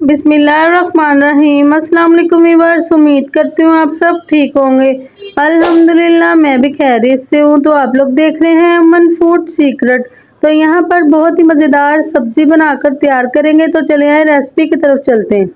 बिस्मिल्लाहिर्रहमानिर्रहीम। अस्सलाम वालेकुम व्यूअर्स, उम्मीद करती हूँ आप सब ठीक होंगे। अल्हम्दुलिल्लाह मैं भी खैरियत से हूँ। तो आप लोग देख रहे हैं अमन फूड सीक्रेट। तो यहाँ पर बहुत ही मज़ेदार सब्ज़ी बनाकर तैयार करेंगे। तो चले आए रेसिपी की तरफ चलते हैं।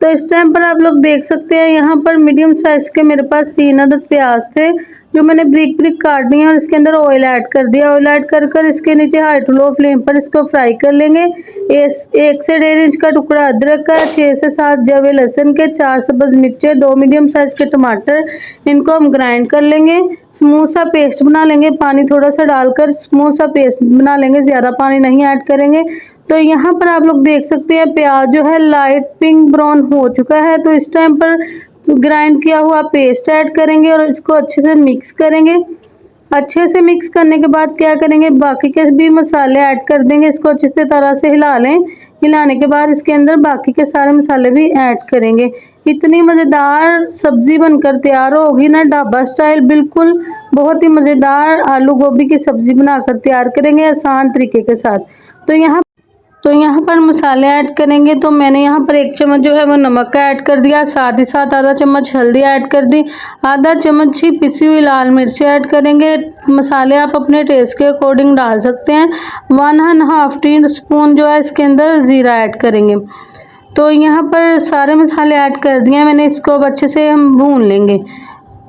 तो इस टाइम पर आप लोग देख सकते हैं यहाँ पर मीडियम साइज़ के मेरे पास 3 अदद प्याज थे जो मैंने ब्रिक ब्रिक काट दिए और इसके अंदर ऑयल ऐड कर दिया। ऑयल ऐड कर इसके नीचे हाई टू लो फ्लेम पर इसको फ्राई कर लेंगे। 1 से 1.5 इंच का टुकड़ा अदरक का, 6 से 7 जवे लहसुन के, 4 सब्ज़ मिर्चें, 2 मीडियम साइज़ के टमाटर, इनको हम ग्राइंड कर लेंगे। स्मूथ सा पेस्ट बना लेंगे। पानी थोड़ा सा डालकर स्मूथ सा पेस्ट बना लेंगे, ज़्यादा पानी नहीं ऐड करेंगे। तो यहाँ पर आप लोग देख सकते हैं प्याज जो है लाइट पिंक ब्राउन हो चुका है। तो इस टाइम पर ग्राइंड किया हुआ पेस्ट ऐड करेंगे और इसको अच्छे से मिक्स करेंगे। अच्छे से मिक्स करने के बाद क्या करेंगे, बाकी के भी मसाले ऐड कर देंगे। इसको अच्छे से तरह से हिला लें। हिलाने के बाद इसके अंदर बाकी के सारे मसाले भी ऐड करेंगे। इतनी मज़ेदार सब्ज़ी बनकर तैयार होगी ना, ढाबा स्टाइल, बिल्कुल बहुत ही मज़ेदार आलू गोभी की सब्ज़ी बनाकर तैयार करेंगे आसान तरीके के साथ। तो यहाँ पर मसाले ऐड करेंगे। तो मैंने यहाँ पर 1 चम्मच जो है वो नमक का ऐड कर दिया, साथ ही साथ आधा चम्मच हल्दी ऐड कर दी, आधा चम्मच ही पिसी हुई लाल मिर्ची ऐड करेंगे। मसाले आप अपने टेस्ट के अकॉर्डिंग डाल सकते हैं। 1.5 टीस्पून जो है इसके अंदर ज़ीरा ऐड करेंगे। तो यहाँ पर सारे मसाले ऐड कर दिए मैंने। इसको अब अच्छे से हम भून लेंगे।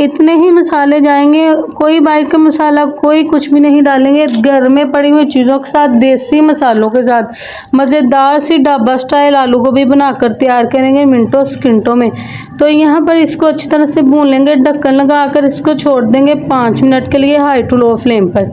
इतने ही मसाले जाएंगे, कोई बाहर का मसाला कोई कुछ भी नहीं डालेंगे। घर में पड़ी हुई चीज़ों के साथ, देसी मसालों के साथ मज़ेदार सी ढाबा स्टाइल आलू गोभी बनाकर तैयार करेंगे मिनटों सेकंडों में। तो यहाँ पर इसको अच्छी तरह से भून लेंगे। ढक्कन लगाकर इसको छोड़ देंगे 5 मिनट के लिए हाई टू लो फ्लेम पर।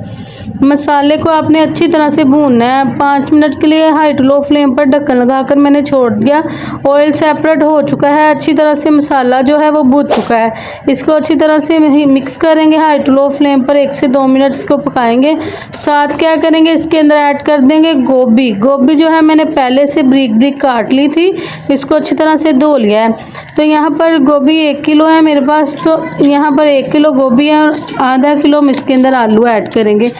मसाले को आपने अच्छी तरह से भूनना है। 5 मिनट के लिए हाई टू लो फ्लेम पर ढक्कन लगाकर मैंने छोड़ दिया। ऑयल सेपरेट हो चुका है, अच्छी तरह से मसाला जो है वो भून चुका है। इसको अच्छी तरह से मिक्स करेंगे। हाई टू लो फ्लेम पर 1 से 2 मिनट इसको पकाएंगे। साथ क्या करेंगे, इसके अंदर ऐड कर देंगे गोभी। गोभी जो है मैंने पहले से ब्रिक ब्रिक काट ली थी, इसको अच्छी तरह से धो लिया है। तो यहाँ पर गोभी 1 किलो है मेरे पास। तो यहाँ पर 1 किलो गोभी है और आधा किलो हम इसके अंदर आलू ऐड करेंगे।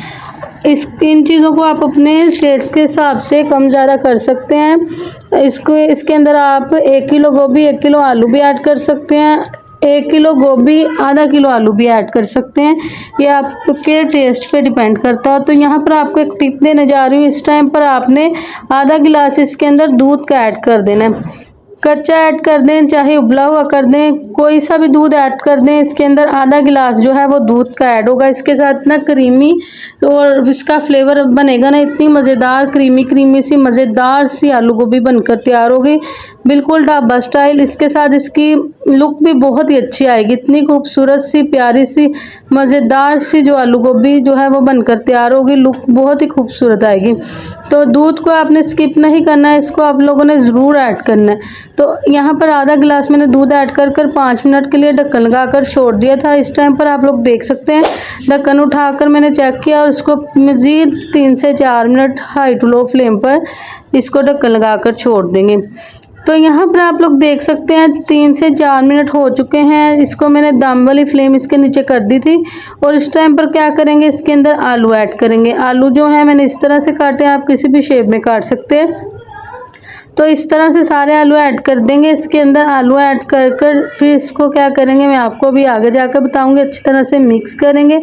इन चीज़ों को आप अपने टेस्ट के हिसाब से कम ज़्यादा कर सकते हैं। इसके अंदर आप 1 किलो गोभी 1 किलो आलू भी ऐड कर सकते हैं। 1 किलो गोभी आधा किलो आलू भी ऐड कर सकते हैं। ये आपके टेस्ट पे डिपेंड करता है। तो यहाँ पर आपको एक टिप देने जा रही हूँ। इस टाइम पर आपने आधा गिलास इसके अंदर दूध का ऐड कर देना है। कच्चा ऐड कर दें चाहे उबला हुआ कर दें, कोई सा भी दूध ऐड कर दें। इसके अंदर आधा गिलास जो है वो दूध का ऐड होगा। इसके साथ ना क्रीमी और इसका फ्लेवर बनेगा ना, इतनी मज़ेदार क्रीमी क्रीमी सी मज़ेदार सी आलू गोभी बनकर तैयार होगी, बिल्कुल ढाबा स्टाइल। इसके साथ इसकी लुक भी बहुत ही अच्छी आएगी। इतनी खूबसूरत सी प्यारी सी मज़ेदार सी जो आलू गोभी जो है वो बनकर तैयार होगी, लुक बहुत ही खूबसूरत आएगी। तो दूध को आपने स्किप नहीं करना है, इसको आप लोगों ने ज़रूर ऐड करना है। तो यहाँ पर आधा गिलास मैंने दूध ऐड कर 5 मिनट के लिए ढक्कन लगाकर छोड़ दिया था। इस टाइम पर आप लोग देख सकते हैं ढक्कन उठाकर मैंने चेक किया और इसको मज़ीद 3 से 4 minute high to low flame पर इसको ढक्कन लगाकर छोड़ देंगे। तो यहाँ पर आप लोग देख सकते हैं 3 से 4 मिनट हो चुके हैं। इसको मैंने दम वाली फ्लेम इसके नीचे कर दी थी। और इस टाइम पर क्या करेंगे, इसके अंदर आलू ऐड करेंगे। आलू जो है मैंने इस तरह से काटे, आप किसी भी शेप में काट सकते हैं। तो इस तरह से सारे आलू ऐड कर देंगे। इसके अंदर आलू ऐड कर फिर इसको क्या करेंगे मैं आपको अभी आगे जाकर बताऊंगी। अच्छी तरह से मिक्स करेंगे।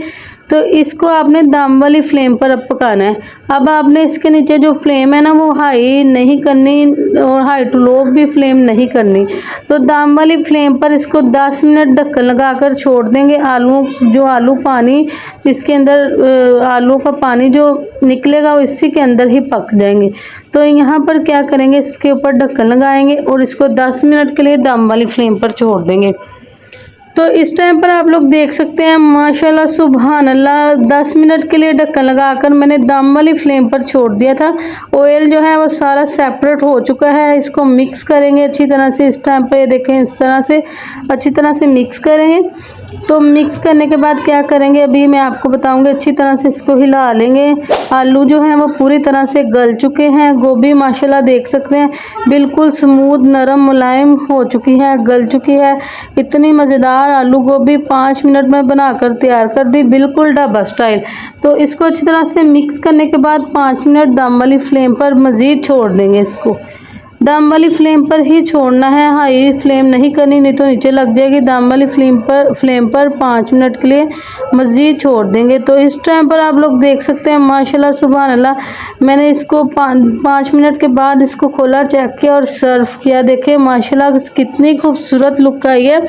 तो इसको आपने दम वाली फ्लेम पर अब पकाना है। अब आपने इसके नीचे जो फ्लेम है ना वो हाई नहीं करनी और हाई टू लो भी फ्लेम नहीं करनी। तो दम वाली फ्लेम पर इसको 10 मिनट ढक्कन लगाकर छोड़ देंगे। आलू पानी इसके अंदर आलू का पानी जो निकलेगा वो इसी के अंदर ही पक जाएंगे। तो यहाँ पर क्या करेंगे, इसके ऊपर ढक्कन लगाएंगे और इसको 10 मिनट के लिए दम वाली फ्लेम पर छोड़ देंगे। तो इस टाइम पर आप लोग देख सकते हैं माशाल्लाह सुभान अल्लाह, 10 मिनट के लिए ढक्कन लगाकर मैंने दम वाली फ्लेम पर छोड़ दिया था। ऑयल जो है वो सारा सेपरेट हो चुका है। इसको मिक्स करेंगे अच्छी तरह से। इस टाइम पर ये देखें, इस तरह से अच्छी तरह से मिक्स करेंगे। तो मिक्स करने के बाद क्या करेंगे अभी मैं आपको बताऊंगी। अच्छी तरह से इसको हिला लेंगे। आलू जो हैं वो पूरी तरह से गल चुके हैं। गोभी माशाल्लाह देख सकते हैं बिल्कुल स्मूथ नरम मुलायम हो चुकी है, गल चुकी है। इतनी मज़ेदार आलू गोभी 5 मिनट में बनाकर तैयार कर दी, बिल्कुल ढाबा स्टाइल। तो इसको अच्छी तरह से मिक्स करने के बाद 5 मिनट दम वाली फ्लेम पर मज़ीद छोड़ देंगे इसको। दम वाली फ्लेम पर ही छोड़ना है, हाई फ्लेम नहीं करनी, नहीं तो नीचे लग जाएगी। दम वाली फ्लेम पर 5 मिनट के लिए मज़ीद छोड़ देंगे। तो इस टाइम पर आप लोग देख सकते हैं माशाल्लाह सुभान अल्लाह, मैंने इसको 5 मिनट के बाद इसको खोला, चेक किया और सर्व किया। देखिए माशाल्लाह कितनी खूबसूरत लुक आई है।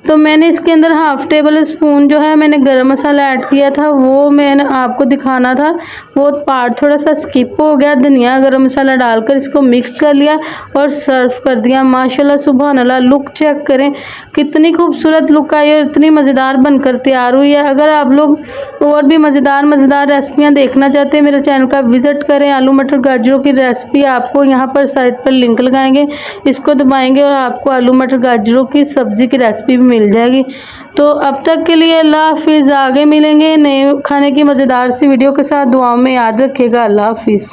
तो मैंने इसके अंदर हाफ़ टेबल स्पून जो है मैंने गरम मसाला ऐड किया था, वो मैंने आपको दिखाना था, वो पार्ट थोड़ा सा स्किप हो गया। धनिया गरम मसाला डालकर इसको मिक्स कर लिया और सर्व कर दिया। माशाल्लाह सुभान अल्लाह, लुक चेक करें कितनी खूबसूरत लुक आई और इतनी मज़ेदार बनकर तैयार हुई है। अगर आप लोग और भी मज़ेदार रेसिपियाँ देखना चाहते हैं, मेरे चैनल का विज़िट करें। आलू मटर गाजरों की रेसिपी आपको यहाँ पर साइड पर लिंक लगाएंगे, इसको दबाएंगे और आपको आलू मटर गाजरों की सब्ज़ी की रेसिपी भी मिल जाएगी। तो अब तक के लिए अल्लाह हाफिज़, आगे मिलेंगे नए खाने की मज़ेदार सी वीडियो के साथ। दुआओं में याद रखिएगा। अल्लाह हाफिज़।